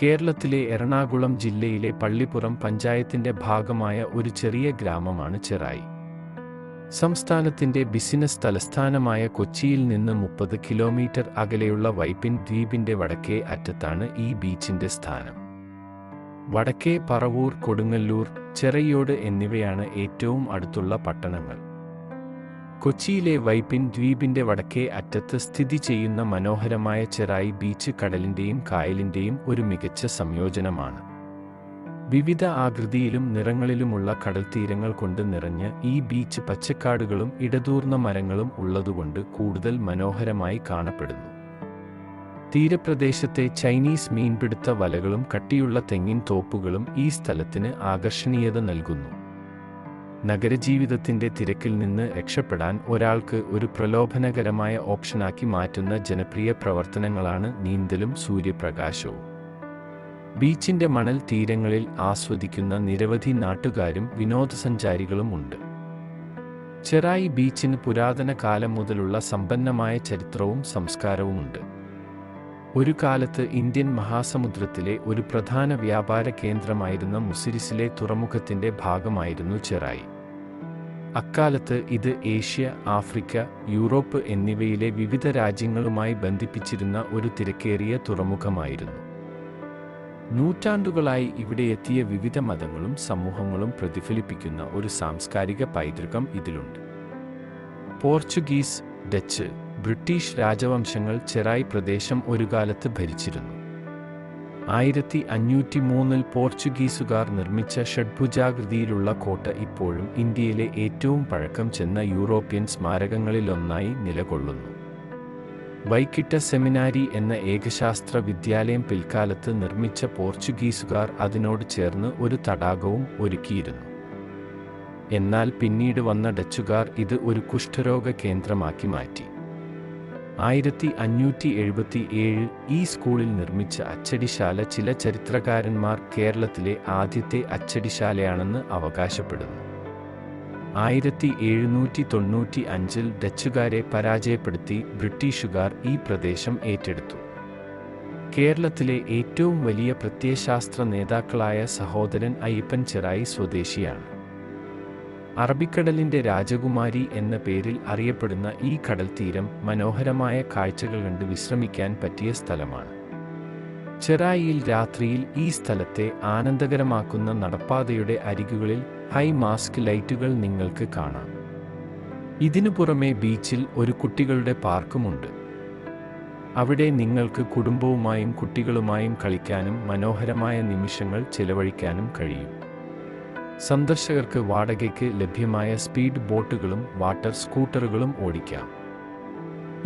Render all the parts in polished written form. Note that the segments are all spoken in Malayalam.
കേരളത്തിലെ എറണാകുളം ജില്ലയിലെ പള്ളിപ്പുറം പഞ്ചായത്തിന്റെ ഭാഗമായ ഒരു ചെറിയ ഗ്രാമമാണ് ചെറായി. സംസ്ഥാനത്തിന്റെ ബിസിനസ് തലസ്ഥാനമായ കൊച്ചിയിൽ നിന്ന് 30 കിലോമീറ്റർ അകലെയുള്ള വൈപ്പിൻ ദ്വീപിന്റെ വടക്കേ അറ്റത്താണ് ഈ ബീച്ചിന്റെ സ്ഥാനം. വടക്കേ പറവൂർ, കൊടുങ്ങല്ലൂർ, ചെറയോട് എന്നിവയാണ് ഏറ്റവും അടുത്തുള്ള പട്ടണങ്ങൾ. കൊച്ചിയിലെ വൈപ്പിൻ ദ്വീപിന്റെ വടക്കേ അറ്റത്ത് സ്ഥിതി ചെയ്യുന്ന മനോഹരമായ ചെറായി ബീച്ച് കടലിന്റെയും കായലിന്റെയും ഒരു മികച്ച സംയോജനമാണ്. വിവിധ ആകൃതിയിലും നിറങ്ങളിലുമുള്ള കടൽത്തീരങ്ങൾ കൊണ്ട് നിറഞ്ഞ് ഈ ബീച്ച് പച്ചക്കാടുകളും ഇടതൂർന്ന മരങ്ങളും ഉള്ളതുകൊണ്ട് കൂടുതൽ മനോഹരമായി കാണപ്പെടുന്നു. തീരപ്രദേശത്തെ ചൈനീസ് മീൻപിടുത്ത വലകളും കട്ടിയുള്ള തെങ്ങിൻ തോപ്പുകളും ഈ സ്ഥലത്തിന് ആകർഷണീയത നൽകുന്നു. നഗരജീവിതത്തിന്റെ തിരക്കിൽ നിന്ന് രക്ഷപ്പെടാൻ ഒരാൾക്ക് ഒരു പ്രലോഭനകരമായ ഓപ്ഷനാക്കി മാറ്റുന്ന ജനപ്രിയ പ്രവർത്തനങ്ങളാണ് നീന്തലും സൂര്യപ്രകാശവും. ബീച്ചിന്റെ മണൽ തീരങ്ങളിൽ ആസ്വദിക്കുന്ന നിരവധി നാട്ടുകാരും വിനോദസഞ്ചാരികളും ഉണ്ട്. ചെറായി ബീച്ചിന് പുരാതന കാലം മുതലുള്ള സമ്പന്നമായ ചരിത്രവും സംസ്കാരവുമുണ്ട്. ഒരു കാലത്ത് ഇന്ത്യൻ മഹാസമുദ്രത്തിലെ ഒരു പ്രധാന വ്യാപാര കേന്ദ്രമായിരുന്ന മുസിരിസിലെ തുറമുഖത്തിന്റെ ഭാഗമായിരുന്നു ചെറായി. അക്കാലത്ത് ഇത് ഏഷ്യ, ആഫ്രിക്ക, യൂറോപ്പ് എന്നിവയിലെ വിവിധ രാജ്യങ്ങളുമായി ബന്ധിപ്പിച്ചിരുന്ന ഒരു തിരക്കേറിയ തുറമുഖമായിരുന്നു. നൂറ്റാണ്ടുകളായി ഇവിടെ എത്തിയ വിവിധ മതങ്ങളും സമൂഹങ്ങളും പ്രതിഫലിപ്പിക്കുന്ന ഒരു സാംസ്കാരിക പൈതൃകം ഇതിലുണ്ട്. പോർച്ചുഗീസ്, ഡച്ച്, ബ്രിട്ടീഷ് രാജവംശങ്ങൾ ചെറായി പ്രദേശം ഒരു കാലത്ത് ഭരിച്ചിരുന്നു. 1503 പോർച്ചുഗീസുകാർ നിർമ്മിച്ച ഷഡ്ഭുജാകൃതിയിലുള്ള കോട്ട ഇപ്പോഴും ഇന്ത്യയിലെ ഏറ്റവും പഴക്കം ചെന്ന യൂറോപ്യൻ സ്മാരകങ്ങളിലൊന്നായി നിലകൊള്ളുന്നു. വൈക്കിട്ട സെമിനാരി എന്ന ഏകശാസ്ത്ര വിദ്യാലയം പിൽക്കാലത്ത് നിർമ്മിച്ച പോർച്ചുഗീസുകാർ അതിനോട് ചേർന്ന് ഒരു തടാകവും ഒരുക്കിയിരുന്നു. എന്നാൽ പിന്നീട് വന്ന ഡച്ചുകാർ ഇത് ഒരു കുഷ്ഠരോഗ കേന്ദ്രമാക്കി മാറ്റി. 1577 ഈ സ്കൂളിൽ നിർമ്മിച്ച അച്ചടിശാല ചില ചരിത്രകാരന്മാർ കേരളത്തിലെ ആദ്യത്തെ അച്ചടിശാലയാണെന്ന് അവകാശപ്പെടുന്നു. 1795 ഡച്ചുകാരെ പരാജയപ്പെടുത്തി ബ്രിട്ടീഷുകാർ ഈ പ്രദേശം ഏറ്റെടുത്തു. കേരളത്തിലെ ഏറ്റവും വലിയ പ്രത്യയശാസ്ത്ര നേതാക്കളായ സഹോദരൻ അയ്യപ്പൻ ചെറായി സ്വദേശിയാണ്. അറബിക്കടലിന്റെ രാജകുമാരി എന്ന പേരിൽ അറിയപ്പെടുന്ന ഈ കടൽത്തീരം മനോഹരമായ കാഴ്ചകൾ കണ്ട് വിശ്രമിക്കാൻ പറ്റിയ സ്ഥലമാണ്. ചെറായിയിൽ രാത്രിയിൽ ഈ സ്ഥലത്തെ ആനന്ദകരമാക്കുന്ന നടപ്പാതയുടെ അരികുകളിൽ ഹൈ മാസ്ക് ലൈറ്റുകൾ നിങ്ങൾക്ക് കാണാം. ഇതിനു പുറമെ ബീച്ചിൽ ഒരു കുട്ടികളുടെ പാർക്കുമുണ്ട്. അവിടെ നിങ്ങൾക്ക് കുടുംബവുമായും കുട്ടികളുമായും കളിക്കാനും മനോഹരമായ നിമിഷങ്ങൾ ചെലവഴിക്കാനും കഴിയും. സന്ദർശകർക്ക് വാടകയ്ക്ക് ലഭ്യമായ സ്പീഡ് ബോട്ടുകളും വാട്ടർ സ്കൂട്ടറുകളും ഓടിക്കാം.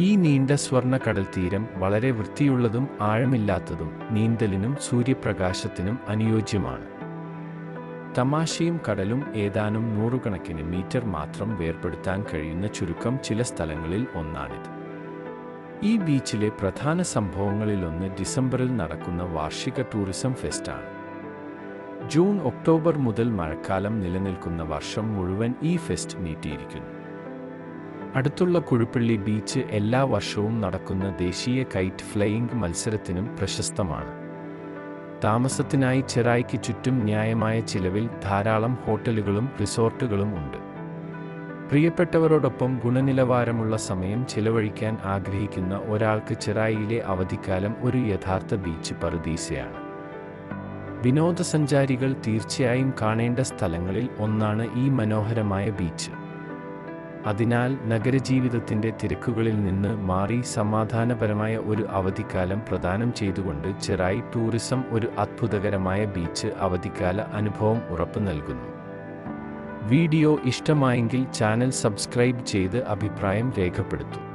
ഈ നീണ്ട സ്വർണ്ണ കടൽത്തീരം വളരെ വൃത്തിയുള്ളതും ആഴമില്ലാത്തതും നീന്തലിനും സൂര്യപ്രകാശത്തിനും അനുയോജ്യമാണ്. തമാശയും കടലും ഏതാനും നൂറുകണക്കിന് മീറ്റർ മാത്രം വേർപെടുത്താൻ കഴിയുന്ന ചുരുക്കം ചില സ്ഥലങ്ങളിൽ ഒന്നാണിത്. ഈ ബീച്ചിലെ പ്രധാന സംഭവങ്ങളിലൊന്ന് ഡിസംബറിൽ നടക്കുന്ന വാർഷിക ടൂറിസം ഫെസ്റ്റാണ്. ജൂൺ, ഒക്ടോബർ മുതൽ മഴക്കാലം നിലനിൽക്കുന്ന വർഷം മുഴുവൻ ഈ ഫെസ്റ്റ് നീട്ടിയിരിക്കുന്നു. അടുത്തുള്ള കുഴുപ്പള്ളി ബീച്ച് എല്ലാ വർഷവും നടക്കുന്ന ദേശീയ കൈറ്റ് ഫ്ലൈയിംഗ് മത്സരത്തിനും പ്രശസ്തമാണ്. താമസത്തിനായി ചെറായിക്ക് ചുറ്റും ന്യായമായ ചിലവിൽ ധാരാളം ഹോട്ടലുകളും റിസോർട്ടുകളും ഉണ്ട്. പ്രിയപ്പെട്ടവരോടൊപ്പം ഗുണനിലവാരമുള്ള സമയം ചിലവഴിക്കാൻ ആഗ്രഹിക്കുന്ന ഒരാൾക്ക് ചെറായിയിലെ അവധിക്കാലം ഒരു യഥാർത്ഥ ബീച്ച് പറുദീസയാണ്. വിനോദസഞ്ചാരികൾ തീർച്ചയായും കാണേണ്ട സ്ഥലങ്ങളിൽ ഒന്നാണ് ഈ മനോഹരമായ ബീച്ച്. അതിനാൽ നഗരജീവിതത്തിന്റെ തിരക്കുകളിൽ നിന്ന് മാറി സമാധാനപരമായ ഒരു അവധിക്കാലം പ്രദാനം ചെയ്തുകൊണ്ട് ചെറായി ടൂറിസം ഒരു അത്ഭുതകരമായ ബീച്ച് അവധിക്കാല അനുഭവം ഉറപ്പു നൽകുന്നു. വീഡിയോ ഇഷ്ടമായെങ്കിൽ ചാനൽ സബ്സ്ക്രൈബ് ചെയ്ത് അഭിപ്രായം രേഖപ്പെടുത്തൂ.